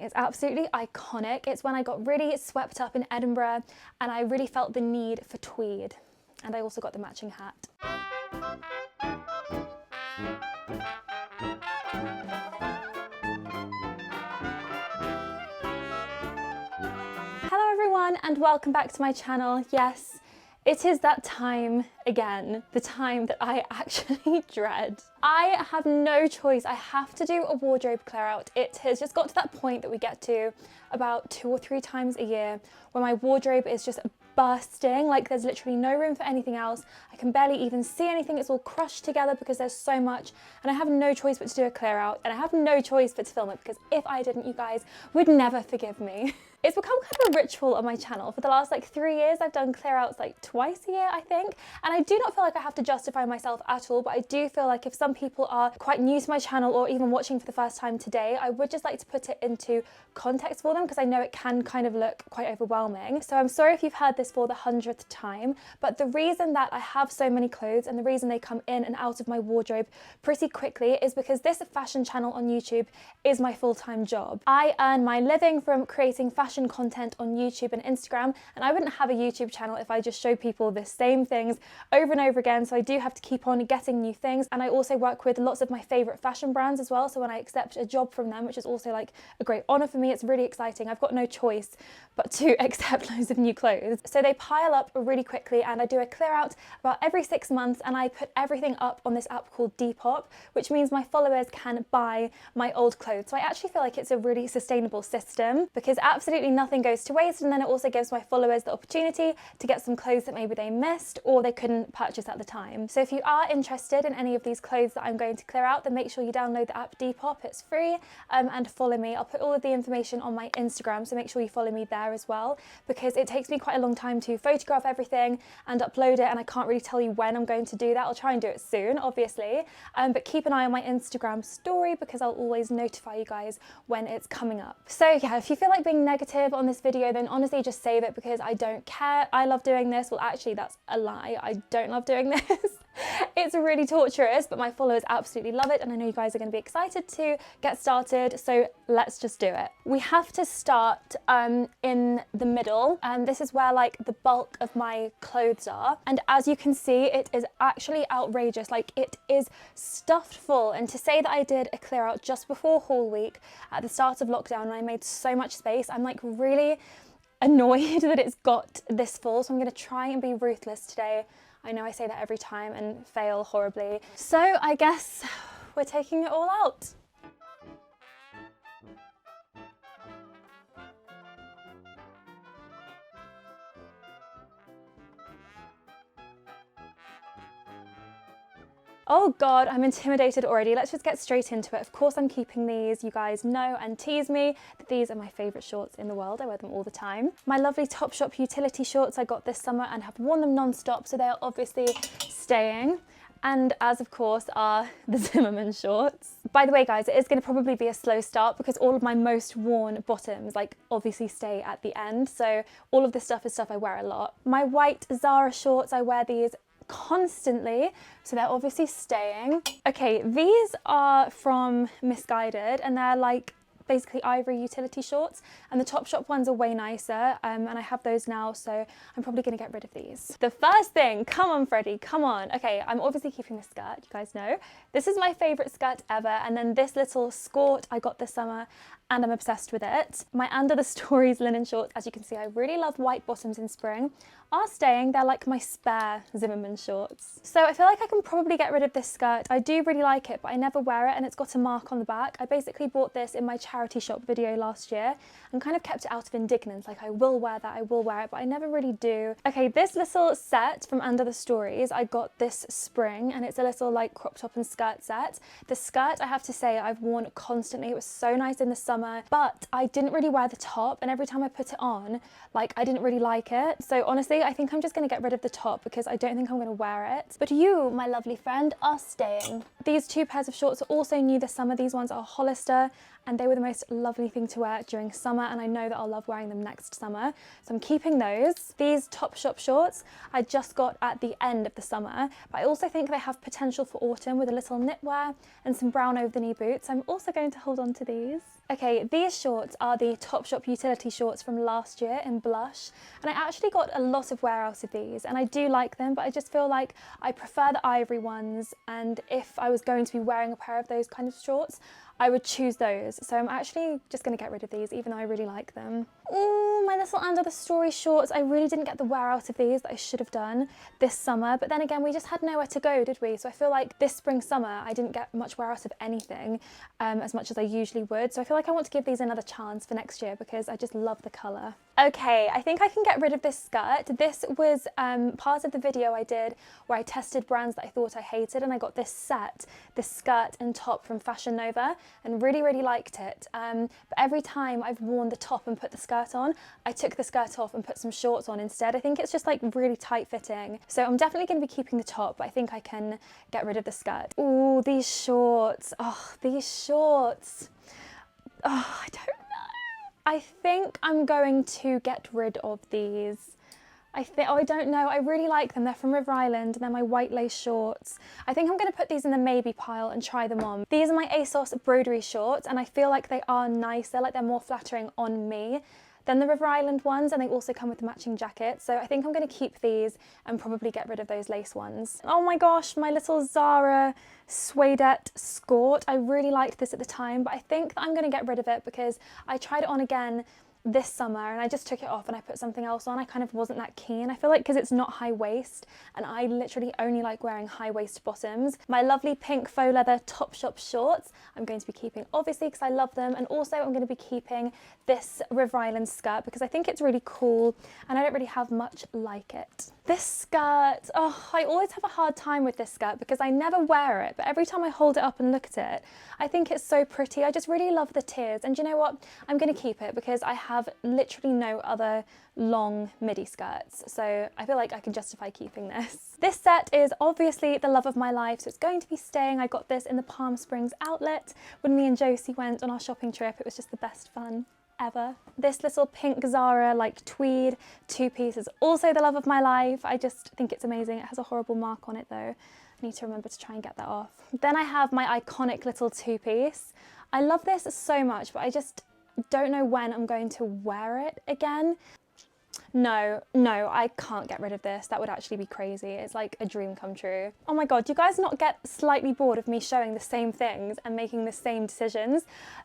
It's absolutely iconic. It's when I got really swept up in Edinburgh and I really felt the need for tweed. And I also got the matching hat. Hello everyone and welcome back to my channel. Yes, it is that time again, the time that I actually dread. I have no choice. I have to do a wardrobe clear out. It has just got to that point that we get to about 2 or 3 times a year where my wardrobe is just bursting, like there's literally no room for anything else. I can barely even see anything. It's all crushed together because there's so much, and I have no choice but to do a clear out, and I have no choice but to film it because if I didn't, you guys would never forgive me. It's become kind of a ritual on my channel. For the last like 3 years, I've done clear outs like twice a year, I think. And I do not feel like I have to justify myself at all, but I do feel like if some people are quite new to my channel or even watching for the first time today, I would just like to put it into context for them because I know it can kind of look quite overwhelming. So I'm sorry if you've heard this for the 100th time, but the reason that I have so many clothes and the reason they come in and out of my wardrobe pretty quickly is because this fashion channel on YouTube is my full-time job. I earn my living from creating fashion content on YouTube and Instagram, and I wouldn't have a YouTube channel if I just showed people the same things over and over again, so I do have to keep on getting new things. And I also work with lots of my favorite fashion brands as well, so when I accept a job from them, which is also like a great honor for me, it's really exciting. I've got no choice but to accept loads of new clothes. So they pile up really quickly, and I do a clear out about every 6 months, and I put everything up on this app called DEPOP, which means my followers can buy my old clothes. So I actually feel like it's a really sustainable system because absolutely nothing goes to waste, and then it also gives my followers the opportunity to get some clothes that maybe they missed or they couldn't purchase at the time. So if you are interested in any of these clothes that I'm going to clear out, then make sure you download the app Depop. It's free, and follow me. I'll put all of the information on my Instagram, so make sure you follow me there as well, because it takes me quite a long time to photograph everything and upload it, and I can't really tell you when I'm going to do that. I'll try and do it soon, obviously, but keep an eye on my Instagram story because I'll always notify you guys when it's coming up. So yeah, if you feel like being negative on this video, then honestly just save it because I don't care. I love doing this. Well, actually that's a lie. I don't love doing this. It's really torturous, but my followers absolutely love it, and I know you guys are going to be excited to get started, so let's just do it. We have to start in the middle, and this is where like the bulk of my clothes are, and as you can see, it is actually outrageous. Like, it is stuffed full, and to say that I did a clear out just before haul week at the start of lockdown and I made so much space, I'm like really annoyed that it's got this full, so I'm going to try and be ruthless today. I know I say that every time and fail horribly. So I guess we're taking it all out. Oh God, I'm intimidated already. Let's just get straight into it. Of course I'm keeping these. You guys know and tease me that these are my favorite shorts in the world. I wear them all the time. My lovely Topshop utility shorts I got this summer and have worn them non-stop, so they are obviously staying. And as of course are the Zimmermann shorts. By the way guys, it is going to probably be a slow start because all of my most worn bottoms like obviously stay at the end. So all of this stuff is stuff I wear a lot. My white Zara shorts, I wear these constantly, so they're obviously staying. Okay, these are from Missguided and they're like basically ivory utility shorts, and the Topshop ones are way nicer, and I have those now, so I'm probably gonna get rid of these. The first thing, come on Freddy, come on. Okay, I'm obviously keeping the skirt, you guys know. This is my favorite skirt ever, and then this little Skort I got this summer and I'm obsessed with it. My Under the Stories linen shorts, as you can see, I really love white bottoms in spring, are staying. They're like my spare Zimmermann shorts. So I feel like I can probably get rid of this skirt. I do really like it, but I never wear it and it's got a mark on the back. I basically bought this in my charity shop video last year and kind of kept it out of indignance. Like, I will wear that, I will wear it, but I never really do. Okay, this little set from Under the Stories, I got this spring, and it's a little like crop top and skirt set. The skirt, I have to say, I've worn constantly. It was so nice in the summer, but I didn't really wear the top, and every time I put it on, like, I didn't really like it. So honestly, I think I'm just gonna get rid of the top because I don't think I'm gonna wear it. But you, my lovely friend, are staying. These two pairs of shorts are also new this summer. These ones are Hollister, and they were the most lovely thing to wear during summer, and I know that I'll love wearing them next summer. So I'm keeping those. These Topshop shorts I just got at the end of the summer, but I also think they have potential for autumn with a little knitwear and some brown over the knee boots. I'm also going to hold on to these. Okay, these shorts are the Topshop utility shorts from last year in blush, and I actually got a lot of wear out of these, and I do like them, but I just feel like I prefer the ivory ones, and if I was going to be wearing a pair of those kind of shorts, I would choose those. So I'm actually just going to get rid of these, even though I really like them. Ooh, my little Under the Story shorts. I really didn't get the wear out of these that I should have done this summer, but then again, we just had nowhere to go, did we? So I feel like this spring, summer, I didn't get much wear out of anything as much as I usually would. So I feel like I want to give these another chance for next year because I just love the colour. Okay, I think I can get rid of this skirt. This was part of the video I did where I tested brands that I thought I hated, and I got this set, this skirt and top from Fashion Nova, and really liked it. But every time I've worn the top and put the skirt on, I took the skirt off and put some shorts on instead. I think it's just like really tight fitting. So I'm definitely going to be keeping the top, but I think I can get rid of the skirt. Ooh, these shorts. Oh, these shorts. Oh, I don't know. I think I'm going to get rid of these. I don't know, I really like them. They're from River Island and they're my white lace shorts. I think I'm going to put these in the maybe pile and try them on. These are my Asos embroidery shorts, and I feel like they are nice. They're more flattering on me than the River Island ones, and they also come with the matching jacket. So I think I'm going to keep these and probably get rid of those lace ones. Oh my gosh, my little Zara Suede Skort. I really liked this at the time, but I think that I'm going to get rid of it because I tried it on again this summer and I just took it off and I put something else on. I kind of wasn't that keen. I feel like because it's not high waist, and I literally only like wearing high waist bottoms. My lovely pink faux leather Topshop shorts I'm going to be keeping, obviously, because I love them, and also I'm going to be keeping this River Island skirt because I think it's really cool and I don't really have much like it. This skirt, oh, I always have a hard time with this skirt because I never wear it, but every time I hold it up and look at it, I think it's so pretty. I just really love the tiers, and you know what? I'm going to keep it because I have literally no other long midi skirts, so I feel like I can justify keeping this. This set is obviously the love of my life, so it's going to be staying. I got this in the Palm Springs outlet when me and Josie went on our shopping trip. It was just the best fun ever. This little pink Zara tweed two-piece is also the love of my life. I just think it's amazing. It has a horrible mark on it though. I need to remember to try and get that off. Then I have my iconic little two-piece. I love this so much, but I just don't know when I'm going to wear it again. No, I can't get rid of this. That would actually be crazy. It's like a dream come true. Oh my God, do you guys not get slightly bored of me showing the same things and making the same decisions?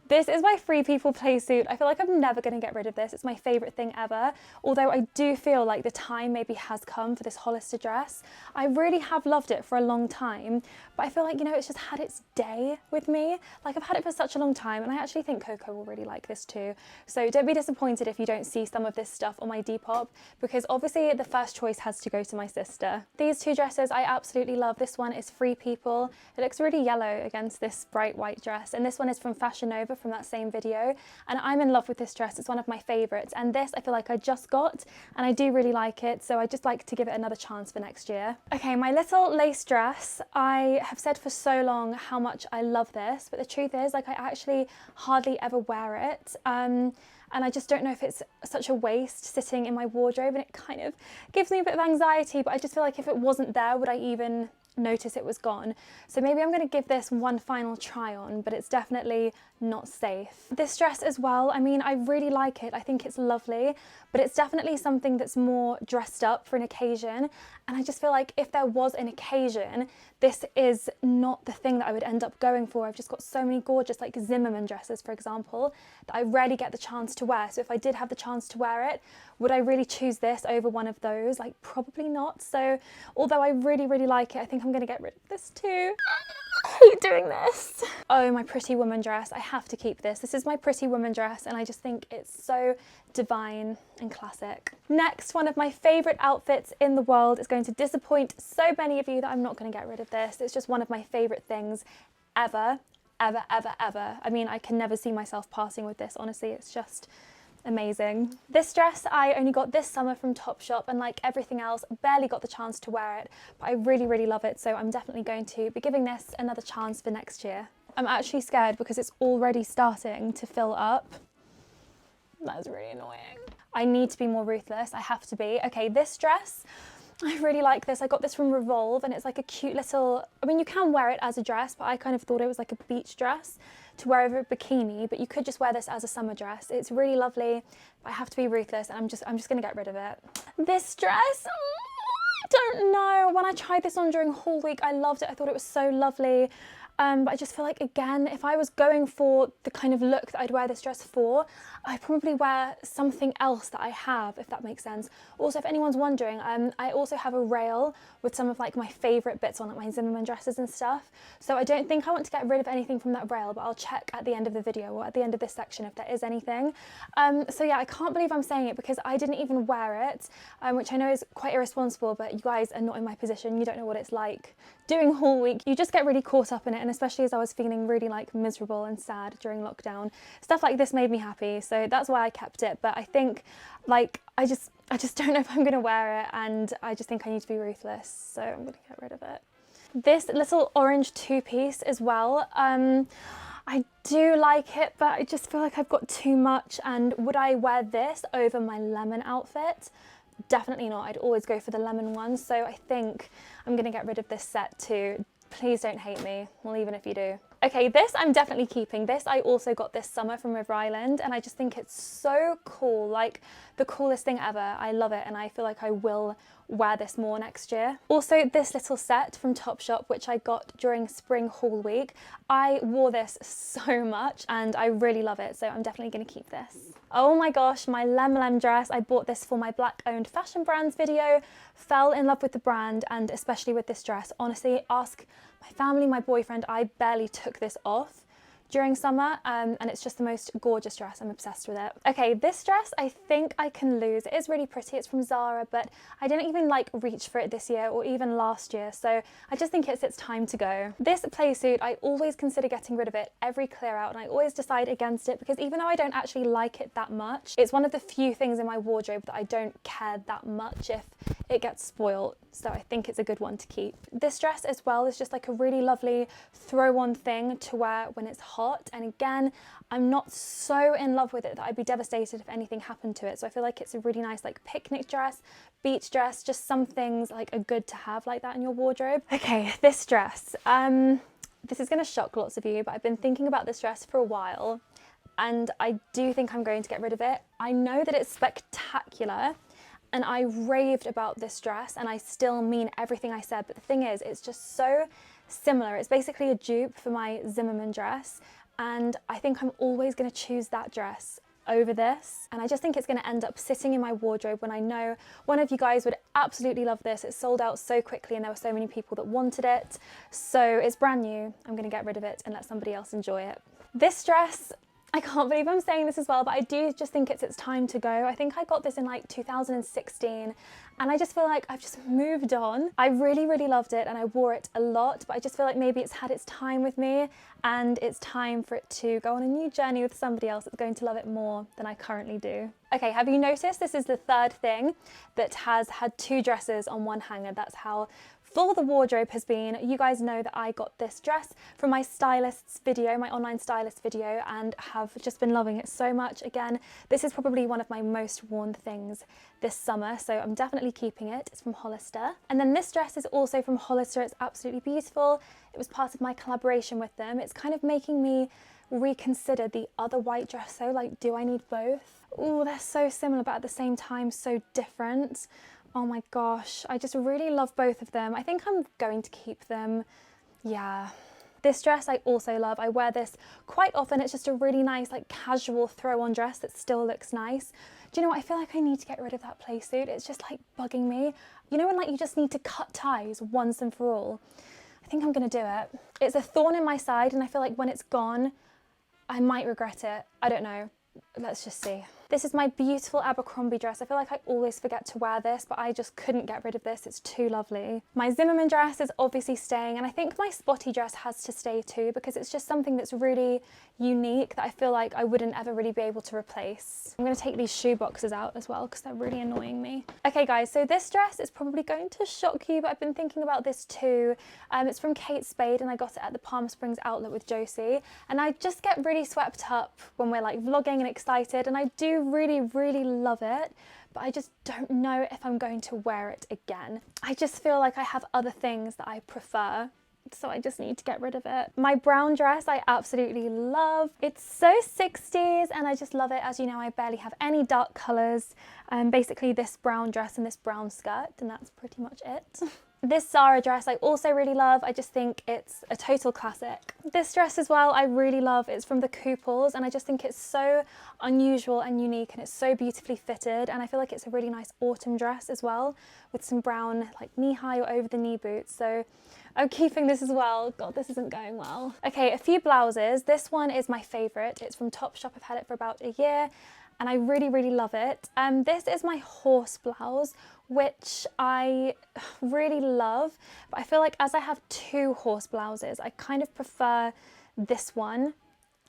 This is my Free People play suit. I feel like I'm never going to get rid of this. It's my favourite thing ever. Although I do feel like the time maybe has come for this Hollister dress. I really have loved it for a long time, but I feel like, you know, it's just had its day with me. Like, I've had it for such a long time, and I actually think Coco will really like this too. So don't be disappointed if you don't see some of this stuff on my Depop, because obviously the first choice has to go to my sister. These two dresses I absolutely love. This one is Free People. It looks really yellow against this bright white dress, and this one is from Fashion Nova from that same video, and I'm in love with this dress. It's one of my favourites, and this I feel like I just got, and I do really like it, so I just like to give it another chance for next year. Okay, my little lace dress. I have said for so long how much I love this, but the truth is, like, I actually hardly ever wear it. And I just don't know if it's such a waste sitting in my wardrobe, and it kind of gives me a bit of anxiety, but I just feel like if it wasn't there, would I even notice it was gone? So maybe I'm going to give this one final try on, but it's definitely not safe. This dress as well, I mean, I really like it. I think it's lovely, but it's definitely something that's more dressed up for an occasion. And I just feel like if there was an occasion, this is not the thing that I would end up going for. I've just got so many gorgeous, like Zimmermann dresses, for example, that I rarely get the chance to wear. So if I did have the chance to wear it, would I really choose this over one of those? Like, probably not. So although I really like it, I think I'm going to get rid of this too. I hate doing this. Oh, my Pretty Woman dress. I have to keep this. This is my Pretty Woman dress, and I just think it's so divine and classic. Next, one of my favourite outfits in the world is going to disappoint so many of you that I'm not going to get rid of this. It's just one of my favourite things ever. I mean, I can never see myself passing with this, honestly. It's just amazing. This dress I only got this summer from Topshop, and like everything else, barely got the chance to wear it, but I really love it, so I'm definitely going to be giving this another chance for next year. I'm actually scared because it's already starting to fill up. That's really annoying. I need to be more ruthless. I have to be. Okay, this dress, I really like this. I got this from Revolve and it's like a cute little, I mean, you can wear it as a dress, but I kind of thought it was like a beach dress to wear over a bikini, but you could just wear this as a summer dress. It's really lovely, but I have to be ruthless and I'm just gonna get rid of it. This dress, I don't know. When I tried this on during haul week, I loved it. I thought it was so lovely. But I just feel like, again, if I was going for the kind of look that I'd wear this dress for, I'd probably wear something else that I have, if that makes sense. Also, if anyone's wondering, I also have a rail with some of like my favourite bits on, like my Zimmermann dresses and stuff. So I don't think I want to get rid of anything from that rail, but I'll check at the end of the video or at the end of this section if there is anything. So yeah, I can't believe I'm saying it because I didn't even wear it, which I know is quite irresponsible, but you guys are not in my position. You don't know what it's like doing haul week. You just get really caught up in it, and especially as I was feeling really like miserable and sad during lockdown, stuff like this made me happy, so that's why I kept it. But I think like I just don't know if I'm gonna wear it, and I just think I need to be ruthless, so I'm gonna get rid of it. This little orange two-piece as well, I do like it, but I just feel like I've got too much. And would I wear this over my lemon outfit? Definitely not. I'd always go for the lemon one, so I think I'm gonna get rid of this set too. Please don't hate me, well, even if you do. Okay, this I'm definitely keeping. This I also got this summer from River Island, and I just think it's so cool, like the coolest thing ever. I love it, and I feel like I will wear this more next year. Also, this little set from Topshop, which I got during spring haul week. I wore this so much and I really love it, so I'm definitely gonna keep this. Oh my gosh, my Lem Lem dress. I bought this for my Black owned fashion brands video, fell in love with the brand and especially with this dress. Honestly, ask my family, my boyfriend, I barely took this off during summer, and it's just the most gorgeous dress. I'm obsessed with it. Okay, this dress I think I can lose. It is really pretty. It's from Zara, but I didn't even like reach for it this year or even last year, so I just think it's time to go. This play suit, I always consider getting rid of it every clear out, and I always decide against it because even though I don't actually like it that much, it's one of the few things in my wardrobe that I don't care that much if it gets spoiled, so I think it's a good one to keep. This dress as well is just like a really lovely throw-on thing to wear when it's hot, and again, I'm not so in love with it that I'd be devastated if anything happened to it, so I feel like it's a really nice like picnic dress, beach dress, just some things like are good to have like that in your wardrobe. Okay, this dress, this is going to shock lots of you, but I've been thinking about this dress for a while and I do think I'm going to get rid of it. I know that it's spectacular and I raved about this dress and I still mean everything I said, but the thing is, it's just so similar. It's basically a dupe for my Zimmermann dress, and I think I'm always going to choose that dress over this, and I just think it's going to end up sitting in my wardrobe when I know one of you guys would absolutely love this. It sold out so quickly and there were so many people that wanted it, so it's brand new. I'm going to get rid of it and let somebody else enjoy it. This dress, I can't believe I'm saying this as well, but I do just think it's time to go. I think I got this in like 2016 and I just feel like I've just moved on. I really, really loved it and I wore it a lot, but I just feel like maybe it's had its time with me and it's time for it to go on a new journey with somebody else that's going to love it more than I currently do. Okay, have you noticed this is the third thing that has had two dresses on one hanger? That's how full the wardrobe has been. You guys know that I got this dress from my stylist's video, my online stylist video, and have just been loving it so much. Again, this is probably one of my most worn things this summer, so I'm definitely keeping it. It's from Hollister. And then this dress is also from Hollister. It's absolutely beautiful. It was part of my collaboration with them. It's kind of making me reconsider the other white dress though, like, do I need both? Oh, they're so similar, but at the same time, so different. Oh my gosh, I just really love both of them. I think I'm going to keep them. Yeah. This dress I also love. I wear this quite often. It's just a really nice like casual throw-on dress that still looks nice. Do you know what? I feel like I need to get rid of that play suit. It's just like bugging me. You know when like you just need to cut ties once and for all? I think I'm gonna do it. It's a thorn in my side and I feel like when it's gone, I might regret it. I don't know. let's just see. This is my beautiful Abercrombie dress. I feel like I always forget to wear this, but I just couldn't get rid of this. It's too lovely. My Zimmermann dress is obviously staying, and I think my Spotty dress has to stay too, because it's just something that's really unique that I feel like I wouldn't ever really be able to replace. I'm gonna take these shoe boxes out as well because they're really annoying me. Okay guys, so this dress is probably going to shock you, but I've been thinking about this too. It's from Kate Spade and I got it at the Palm Springs outlet with Josie. And I just get really swept up when we're like vlogging and excited, and I do really love it, but I just don't know if I'm going to wear it again. I just feel like I have other things that I prefer, so I just need to get rid of it. My brown dress I absolutely love. It's so 60s and I just love it. As you know, I barely have any dark colours. Basically this brown dress and this brown skirt, and that's pretty much it. This Zara dress I also really love. I just think it's a total classic. This dress as well I really love. It's from the Couples and I just think it's so unusual and unique, and it's so beautifully fitted, and I feel like it's a really nice autumn dress as well, with some brown like knee-high or over the knee boots. So I'm keeping this as well. God, this isn't going well. Okay, a few blouses. This one is my favourite. It's from Topshop. I've had it for about a year and I really love it. This is my horse blouse, which I really love, but I feel like as I have two horse blouses, I kind of prefer this one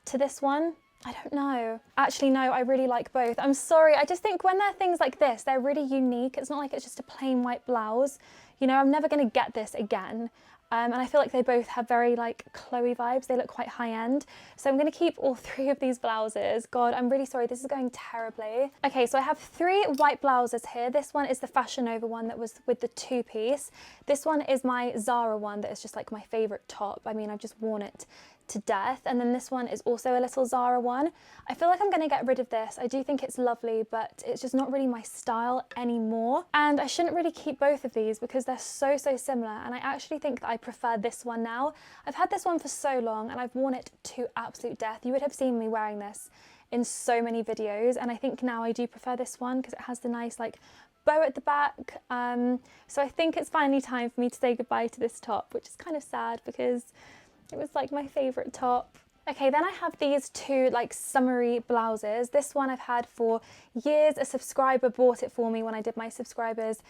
to this one. I don't know. Actually, no, I really like both. I'm sorry, I just think when they're things like this, they're really unique. It's not like it's just a plain white blouse. You know, I'm never gonna get this again. And I feel like they both have very like Chloe vibes. They look quite high end. So I'm gonna keep all three of these blouses. God, I'm really sorry, this is going terribly. Okay, so I have three white blouses here. This one is the Fashion Nova one that was with the two-piece. This one is my Zara one that is just like my favorite top. I mean, I've just worn it to death. And then this one is also a little Zara one. I feel like I'm gonna get rid of this. I do think it's lovely, but it's just not really my style anymore. And I shouldn't really keep both of these because they're so similar. And I actually think that I prefer this one now. I've had this one for so long and I've worn it to absolute death. You would have seen me wearing this in so many videos. And I think now I do prefer this one because it has the nice like bow at the back. So I think it's finally time for me to say goodbye to this top, which is kind of sad because it was like my favourite top. Okay, then I have these two like summery blouses. This one I've had for years. A subscriber bought it for me when I did my subscribers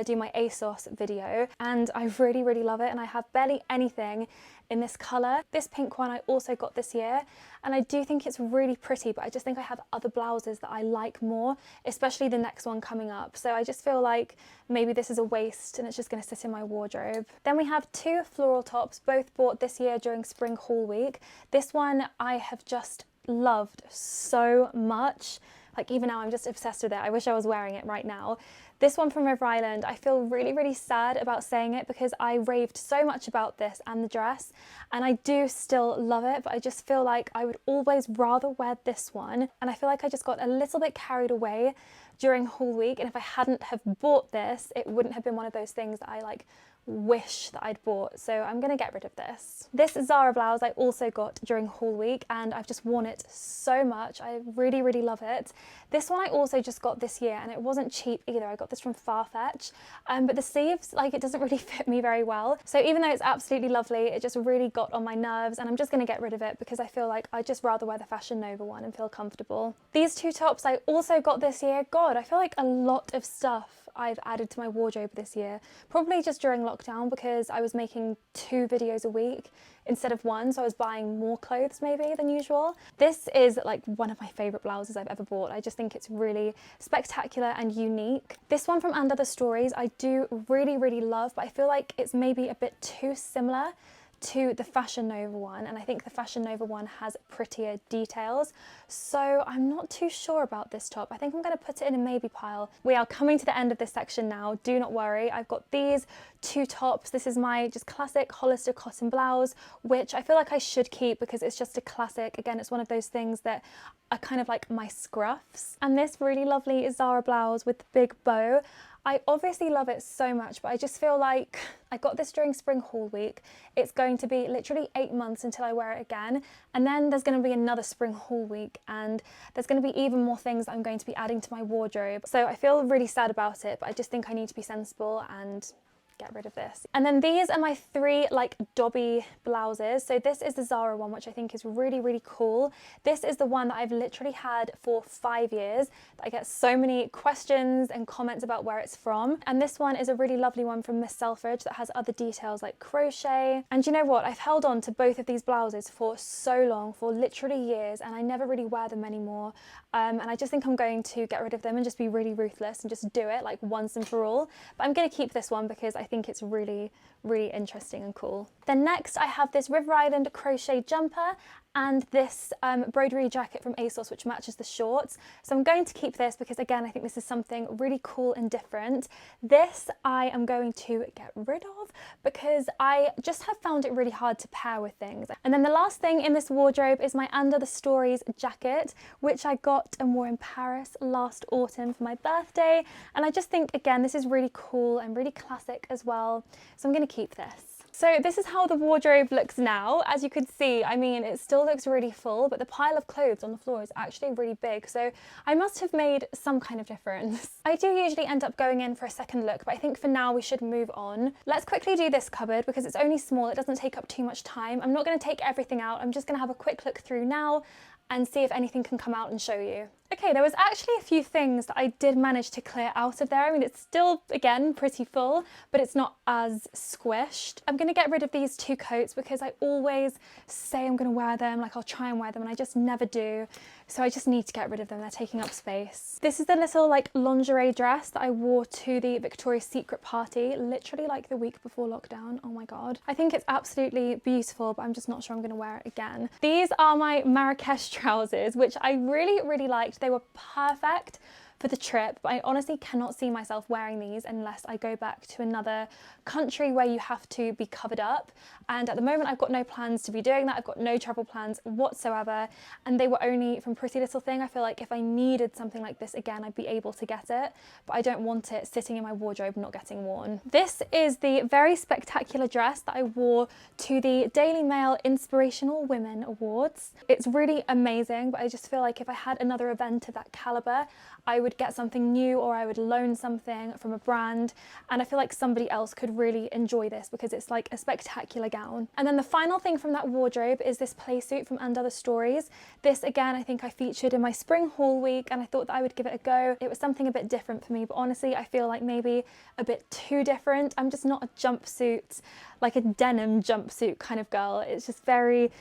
do my Asos video, and I really love it, and I have barely anything in this colour. This pink one I also got this year, and I do think it's really pretty, but I just think I have other blouses that I like more, especially the next one coming up. So I just feel like maybe this is a waste and it's just going to sit in my wardrobe. Then we have two floral tops, both bought this year during spring haul week. This one I have just loved so much. Like even now I'm just obsessed with it. I wish I was wearing it right now. This one from River Island, I feel really sad about saying it because I raved so much about this and the dress, and I do still love it, but I just feel like I would always rather wear this one. And I feel like I just got a little bit carried away during haul week, and if I hadn't have bought this, it wouldn't have been one of those things that I like wish that I'd bought. So I'm gonna get rid of this. This Zara blouse I also got during haul week and I've just worn it so much. I really love it. This one I also just got this year and it wasn't cheap either. I got this from Farfetch, but the sleeves, like it doesn't really fit me very well. So even though it's absolutely lovely, it just really got on my nerves, and I'm just gonna get rid of it because I feel like I'd just rather wear the Fashion Nova one and feel comfortable. These two tops I also got this year. God, I feel like a lot of stuff I've added to my wardrobe this year, probably just during lockdown because I was making 2 videos a week instead of 1, so I was buying more clothes maybe than usual. This is like one of my favourite blouses I've ever bought. I just think it's really spectacular and unique. This one from And Other Stories I do really love, but I feel like it's maybe a bit too similar to the Fashion Nova one, and I think the Fashion Nova one has prettier details, so I'm not too sure about this top. I think I'm going to put it in a maybe pile. We are coming to the end of this section now, do not worry. I've got these 2 tops. This is my just classic Hollister cotton blouse, which I feel like I should keep because it's just a classic. Again, it's one of those things that are kind of like my scruffs. And this really lovely Zara blouse with the big bow. I obviously love it so much, but I just feel like I got this during spring haul week. It's going to be literally 8 months until I wear it again. And then there's going to be another spring haul week, and there's going to be even more things that I'm going to be adding to my wardrobe. So I feel really sad about it, but I just think I need to be sensible and get rid of this. And then these are my 3 like dobby blouses. So this is the Zara one, which I think is really, really cool. This is the one that I've literally had for 5 years. I get so many questions and comments about where it's from. And this one is a really lovely one from Miss Selfridge that has other details like crochet. And you know what? I've held on to both of these blouses for so long, for literally years, and I never really wear them anymore. And I just think I'm going to get rid of them and just be really ruthless and just do it like once and for all. But I'm going to keep this one because I think it's really, really interesting and cool. Then next I have this River Island crochet jumper and this embroidery jacket from Asos, which matches the shorts. So I'm going to keep this because, again, I think this is something really cool and different. This I am going to get rid of because I just have found it really hard to pair with things. And then the last thing in this wardrobe is my Under the Stories jacket, which I got and wore in Paris last autumn for my birthday. And I just think, again, this is really cool and really classic as well. So I'm going to keep this. So this is how the wardrobe looks now. As you could see, I mean, it still looks really full, but the pile of clothes on the floor is actually really big. So I must have made some kind of difference. I do usually end up going in for a second look, but I think for now we should move on. Let's quickly do this cupboard because it's only small. It doesn't take up too much time. I'm not going to take everything out. I'm just going to have a quick look through now and see if anything can come out and show you. Okay, there was actually a few things that I did manage to clear out of there. I mean, it's still, again, pretty full, but it's not as squished. I'm gonna get rid of these 2 coats because I always say I'm gonna wear them, like I'll try and wear them, and I just never do. So I just need to get rid of them, they're taking up space. This is the little like lingerie dress that I wore to the Victoria's Secret party, literally like the week before lockdown. Oh my God. I think it's absolutely beautiful, but I'm just not sure I'm gonna wear it again. These are my Marrakesh trousers, which I really, really liked. They were perfect for the trip, but I honestly cannot see myself wearing these unless I go back to another country where you have to be covered up. And at the moment I've got no plans to be doing that. I've got no travel plans whatsoever, and they were only from Pretty Little Thing. I feel like if I needed something like this again, I'd be able to get it, but I don't want it sitting in my wardrobe not getting worn. This is the very spectacular dress that I wore to the Daily Mail Inspirational Women Awards. It's really amazing, but I just feel like if I had another event of that caliber, I would get something new or I would loan something from a brand, and I feel like somebody else could really enjoy this because it's like a spectacular gown. And then the final thing from that wardrobe is this play suit from Under the Stories. This again, I think I featured in my spring haul week, and I thought that I would give it a go. It was something a bit different for me, but honestly I feel like maybe a bit too different. I'm just not a jumpsuit, like a denim jumpsuit kind of girl. It's just very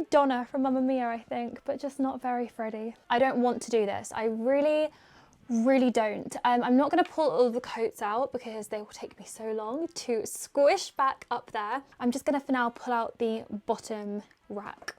Donna from Mamma Mia, I think, but just not very Freddy. I don't want to do this. I really don't. I'm not going to pull all the coats out because they will take me so long to squish back up there. I'm just going to for now pull out the bottom rack.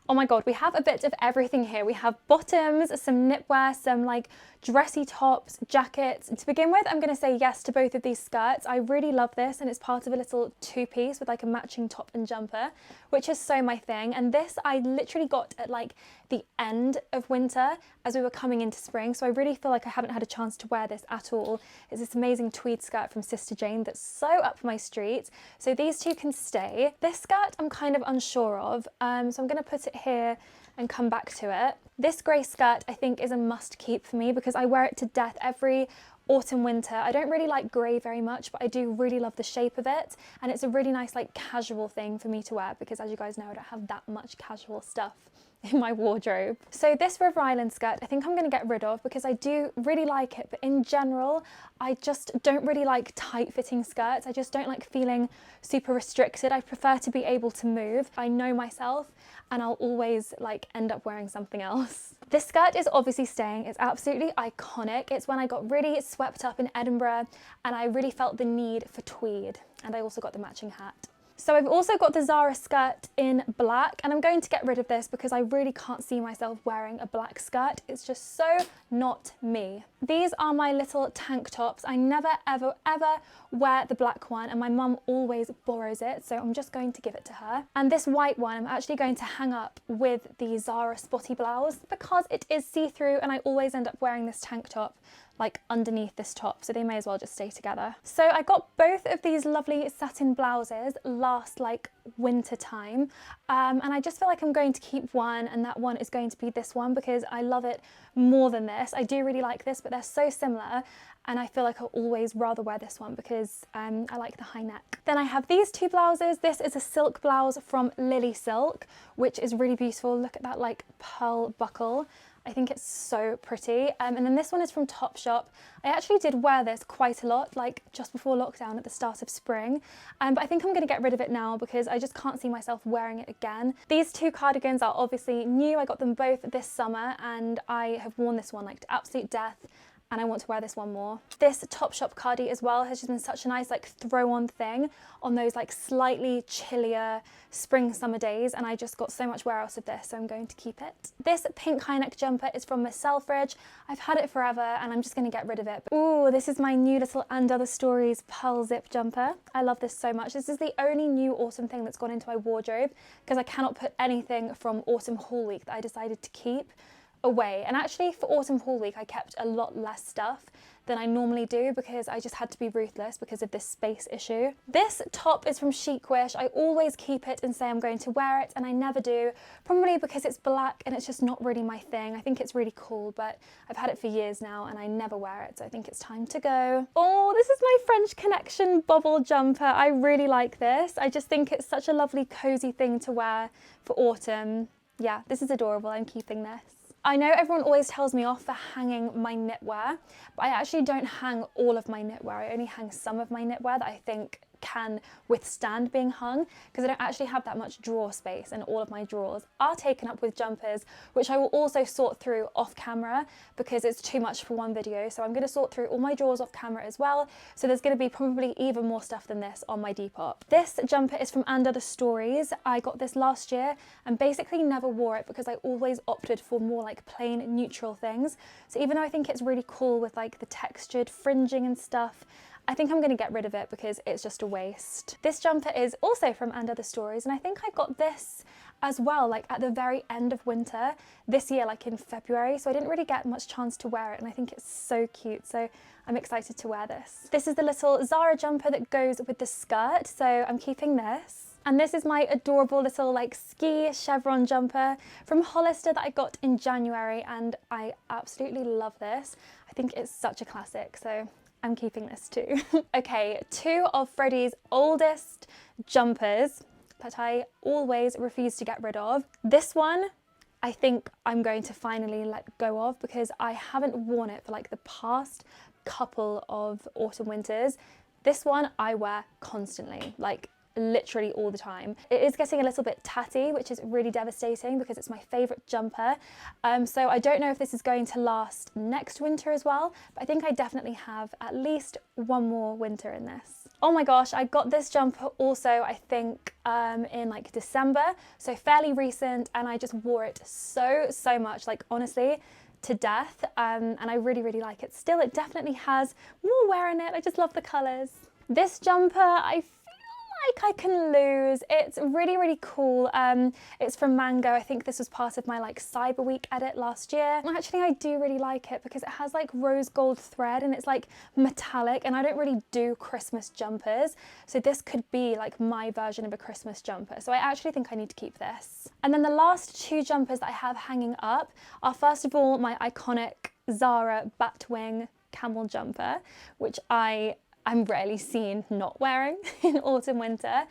Oh my God, we have a bit of everything here. We have bottoms, some knitwear, some like dressy tops, jackets. To begin with, I'm gonna say yes to both of these skirts. I really love this, and it's part of a little 2-piece with like a matching top and jumper, which is so my thing. And this I literally got at like the end of winter as we were coming into spring. So I really feel like I haven't had a chance to wear this at all. It's this amazing tweed skirt from Sister Jane that's so up my street. So these 2 can stay. This skirt I'm kind of unsure of, so I'm gonna put it here and come back to it. This grey skirt I think is a must keep for me because I wear it to death every autumn, winter. I don't really like grey very much, but I do really love the shape of it, and it's a really nice like casual thing for me to wear because, as you guys know, I don't have that much casual stuff in my wardrobe. So this River Island skirt I think I'm going to get rid of because I do really like it, but in general I just don't really like tight fitting skirts. I just don't like feeling super restricted. I prefer to be able to move. I know myself and I'll always like end up wearing something else. This skirt is obviously staying. It's absolutely iconic. It's when I got really swept up in Edinburgh and I really felt the need for tweed, and I also got the matching hat. So I've also got the Zara skirt in black, and I'm going to get rid of this because I really can't see myself wearing a black skirt. It's just so not me. These are my little tank tops. I never ever wear the black one, and my mum always borrows it, so I'm just going to give it to her. And this white one I'm actually going to hang up with the Zara spotty blouse because it is see-through and I always end up wearing this tank top like underneath this top, so they may as well just stay together. So I got both of these lovely satin blouses last like winter time, and I just feel like I'm going to keep one, and that one is going to be this one because I love it more than this. I do really like this, but they're so similar, and I feel like I'll always rather wear this one because I like the high neck. Then I have these two blouses. This is a silk blouse from Lily Silk, which is really beautiful. Look at that like pearl buckle. I think it's so pretty. And then this one is from Topshop. I actually did wear this quite a lot, like just before lockdown at the start of spring. But I think I'm gonna get rid of it now because I just can't see myself wearing it again. These two cardigans are obviously new. I got them both this summer and I have worn this one like to absolute death, and I want to wear this one more. This Topshop cardi as well has just been such a nice like throw on thing on those like slightly chillier spring summer days, and I just got so much wear out of this, so I'm going to keep it. This pink high neck jumper is from Miss Selfridge. I've had it forever and I'm just gonna get rid of it. Ooh, this is my new little And Other Stories pearl zip jumper. I love this so much. This is the only new autumn thing that's gone into my wardrobe because I cannot put anything from autumn haul week that I decided to keep away. And actually for autumn haul week I kept a lot less stuff than I normally do because I just had to be ruthless because of this space issue. This top is from Chic Wish. I always keep it and say I'm going to wear it and I never do, probably because it's black and it's just not really my thing. I think it's really cool, but I've had it for years now and I never wear it, so I think it's time to go. Oh, this is my French Connection bobble jumper. I really like this. I just think it's such a lovely cozy thing to wear for autumn. Yeah, this is adorable. I'm keeping this. I know everyone always tells me off for hanging my knitwear, but I actually don't hang all of my knitwear. I only hang some of my knitwear that I think can withstand being hung because I don't actually have that much drawer space, and all of my drawers are taken up with jumpers, which I will also sort through off camera because it's too much for one video. So I'm going to sort through all my drawers off camera as well. So there's going to be probably even more stuff than this on my Depop. This jumper is from And Other Stories. I got this last year and basically never wore it because I always opted for more like plain neutral things. So even though I think it's really cool with like the textured fringing and stuff, I think I'm going to get rid of it because it's just a waste. This jumper is also from And Other Stories, and I think I got this as well like at the very end of winter this year, like in February, so I didn't really get much chance to wear it, and I think it's so cute, so I'm excited to wear this. This is the little Zara jumper that goes with the skirt, so I'm keeping this. And this is my adorable little like ski chevron jumper from Hollister that I got in January, and I absolutely love this. I think it's such a classic, so I'm keeping this too. Okay, two of Freddy's oldest jumpers that I always refuse to get rid of. This one, I think I'm going to finally let go of because I haven't worn it for like the past couple of autumn winters. This one I wear constantly, like literally all the time. It is getting a little bit tatty, which is really devastating because it's my favourite jumper. So I don't know if this is going to last next winter as well, but I think I definitely have at least one more winter in this. Oh my gosh, I got this jumper also, I think in like December, so fairly recent, and I just wore it so much, like honestly, to death, and I really like it still. It definitely has more wear in it. I just love the colours. This jumper, I like I can lose. It's really cool. It's from Mango. I think this was part of my like Cyber Week edit last year. Actually, I do really like it because it has like rose gold thread and it's like metallic, and I don't really do Christmas jumpers, so this could be like my version of a Christmas jumper, so I actually think I need to keep this. And then the last two jumpers that I have hanging up are, first of all, my iconic Zara Batwing camel jumper, which I'm rarely seen not wearing in autumn winter,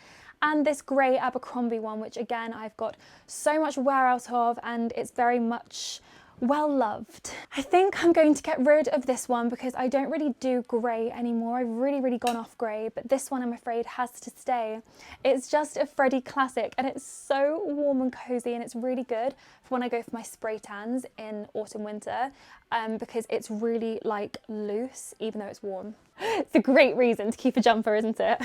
and this grey Abercrombie one, which again I've got so much wear out of and it's very much well loved. I think I'm going to get rid of this one because I don't really do grey anymore. I've really gone off grey, but this one I'm afraid has to stay. It's just a Freddy classic and it's so warm and cozy, and it's really good for when I go for my spray tans in autumn winter because it's really like loose even though it's warm. It's a great reason to keep a jumper, isn't it?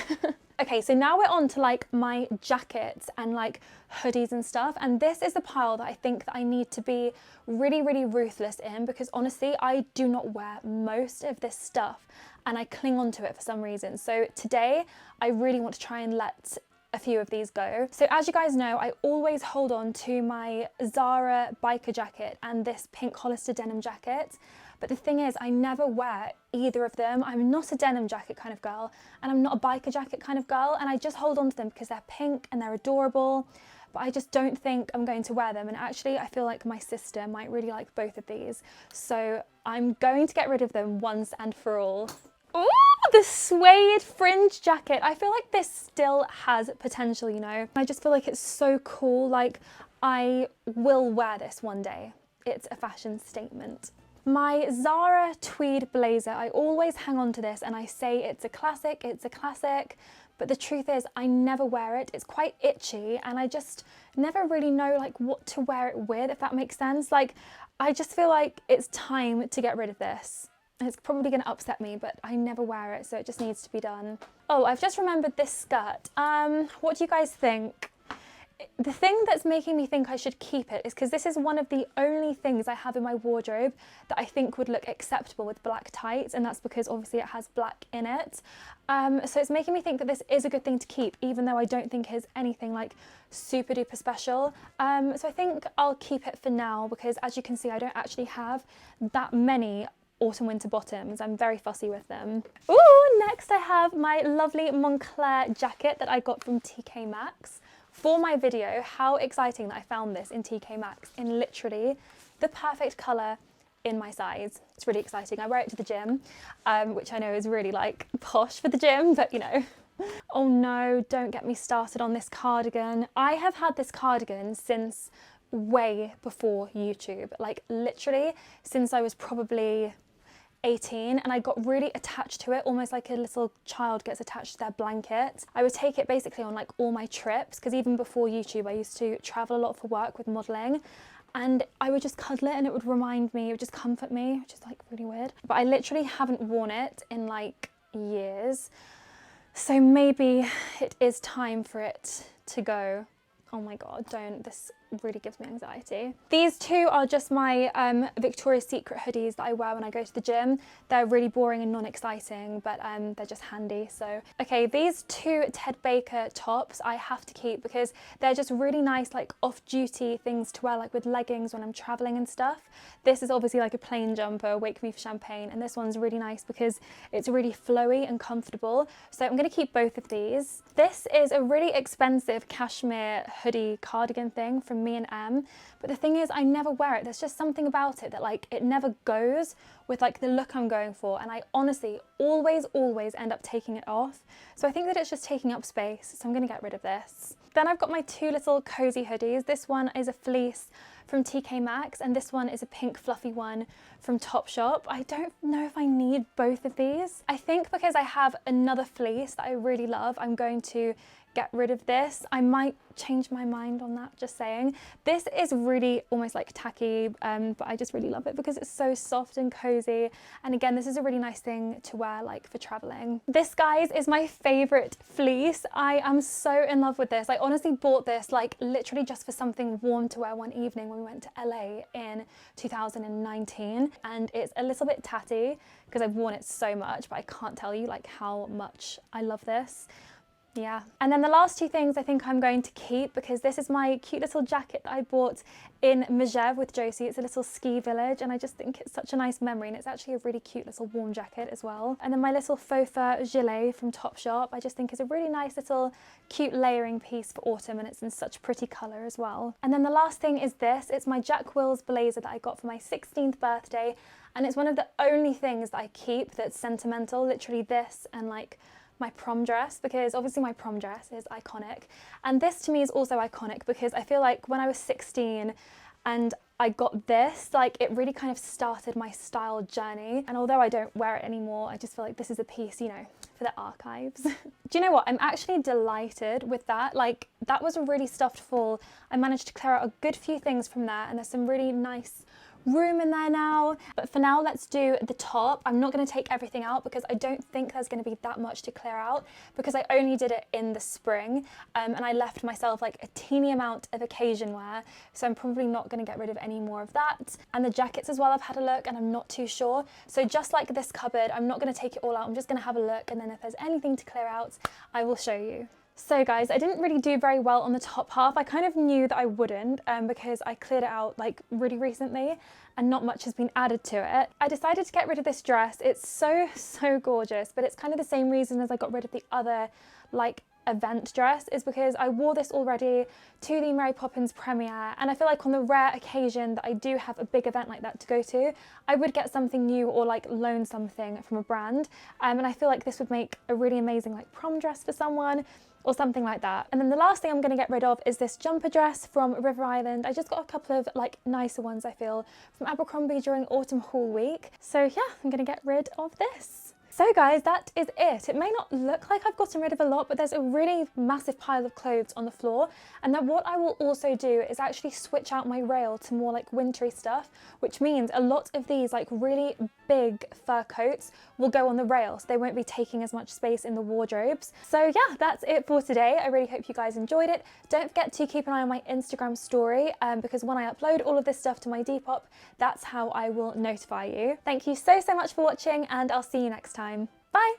Okay, so now we're on to like my jackets and like hoodies and stuff, and this is the pile that I think that I need to be really ruthless in because honestly I do not wear most of this stuff and I cling on to it for some reason. So today I really want to try and let a few of these go. So as you guys know, I always hold on to my Zara biker jacket and this pink Hollister denim jacket, But the thing is, I never wear either of them. I'm not a denim jacket kind of girl, and I'm not a biker jacket kind of girl, and I just hold on to them because they're pink and they're adorable, but I just don't think I'm going to wear them. And actually, I feel like my sister might really like both of these, so I'm going to get rid of them once and for all. Ooh, the Suede Fringe jacket. I feel like this still has potential, you know. I just feel like it's so cool. Like, I will wear this one day. It's a fashion statement. My Zara tweed blazer, I always hang on to this and I say it's a classic, but the truth is I never wear it. It's quite itchy and I just never really know like what to wear it with, if that makes sense. Like, I just feel like it's time to get rid of this. It's probably going to upset me, but I never wear it, so it just needs to be done. Oh, I've just remembered this skirt. What do you guys think? The thing that's making me think I should keep it is because this is one of the only things I have in my wardrobe that I think would look acceptable with black tights, and that's because obviously it has black in it. So it's making me think that this is a good thing to keep, even though I don't think it is anything like super duper special. So I think I'll keep it for now because, as you can see, I don't actually have that many autumn winter bottoms. I'm very fussy with them. Ooh, next I have my lovely Montclair jacket that I got from TK Maxx for my video. How exciting that I found this in TK Maxx in literally the perfect colour in my size. It's really exciting. I wear it to the gym, which I know is really like posh for the gym, but you know. Oh no, don't get me started on this cardigan. I have had this cardigan since way before YouTube, like literally since I was probably 18, and I got really attached to it, almost like a little child gets attached to their blanket. I would take it basically on like all my trips, because even before YouTube I used to travel a lot for work with modelling, and I would just cuddle it and it would remind me, it would just comfort me, which is like really weird. But I literally haven't worn it in like years, so maybe it is time for it to go. Oh my god, don't, this really gives me anxiety. These two are just my Victoria's Secret hoodies that I wear when I go to the gym. They're really boring and non-exciting, but they're just handy, so. Okay, these two Ted Baker tops I have to keep because they're just really nice, like off-duty things to wear, like with leggings when I'm traveling and stuff. This is obviously like a plain jumper, Wake Me for Champagne, and this one's really nice because it's really flowy and comfortable, so I'm gonna keep both of these. This is a really expensive cashmere hoodie cardigan thing from me and M, but the thing is I never wear it. There's just something about it that like it never goes with like the look I'm going for, and I honestly always end up taking it off, so I think that it's just taking up space, so I'm gonna get rid of this. Then I've got my two little cozy hoodies. This one is a fleece from TK Maxx and this one is a pink fluffy one from Topshop. I don't know if I need both of these. I think because I have another fleece that I really love, I'm going to get rid of this. I might change my mind on that, just saying. This is really almost like tacky, but I just really love it because it's so soft and cozy. And again, this is a really nice thing to wear like for traveling. This, guys, is my favorite fleece. I am so in love with this. I honestly bought this like literally just for something warm to wear one evening when we went to LA in 2019. And it's a little bit tatty because I've worn it so much, but I can't tell you like how much I love this. Yeah, and then the last two things I think I'm going to keep because this is my cute little jacket that I bought in Megève with Josie. It's a little ski village and I just think it's such a nice memory, and it's actually a really cute little warm jacket as well. And then my little faux fur gilet from Topshop I just think is a really nice little cute layering piece for autumn, and it's in such pretty colour as well. And then the last thing is this. It's my Jack Wills blazer that I got for my 16th birthday, and it's one of the only things that I keep that's sentimental, literally this and like my prom dress, because obviously my prom dress is iconic, and this to me is also iconic because I feel like when I was 16 and I got this, like it really kind of started my style journey, and although I don't wear it anymore, I just feel like this is a piece, you know, for the archives. Do you know what? I'm actually delighted with that. Like, that was a really stuffed fall. I managed to clear out a good few things from there, and there's some really nice room in there now. But for now, let's do the top. I'm not going to take everything out because I don't think there's going to be that much to clear out because I only did it in the spring, and I left myself like a teeny amount of occasion wear, so I'm probably not going to get rid of any more of that. And the jackets as well, I've had a look and I'm not too sure, so just like this cupboard, I'm not going to take it all out. I'm just going to have a look, and then if there's anything to clear out, I will show you. So guys, I didn't really do very well on the top half. I kind of knew that I wouldn't because I cleared it out like really recently and not much has been added to it. I decided to get rid of this dress. It's so gorgeous, but it's kind of the same reason as I got rid of the other like event dress, is because I wore this already to the Mary Poppins premiere, and I feel like on the rare occasion that I do have a big event like that to go to, I would get something new or like loan something from a brand, and I feel like this would make a really amazing like prom dress for someone or something like that. And then the last thing I'm going to get rid of is this jumper dress from River Island. I just got a couple of like nicer ones, I feel, from Abercrombie during autumn haul week. So yeah, I'm going to get rid of this. So guys, that is it. It may not look like I've gotten rid of a lot, but there's a really massive pile of clothes on the floor. And then what I will also do is actually switch out my rail to more like wintry stuff, which means a lot of these like really big fur coats will go on the rail, so they won't be taking as much space in the wardrobes. So yeah, that's it for today. I really hope you guys enjoyed it. Don't forget to keep an eye on my Instagram story because when I upload all of this stuff to my Depop, that's how I will notify you. Thank you so much for watching, and I'll see you next time. Bye!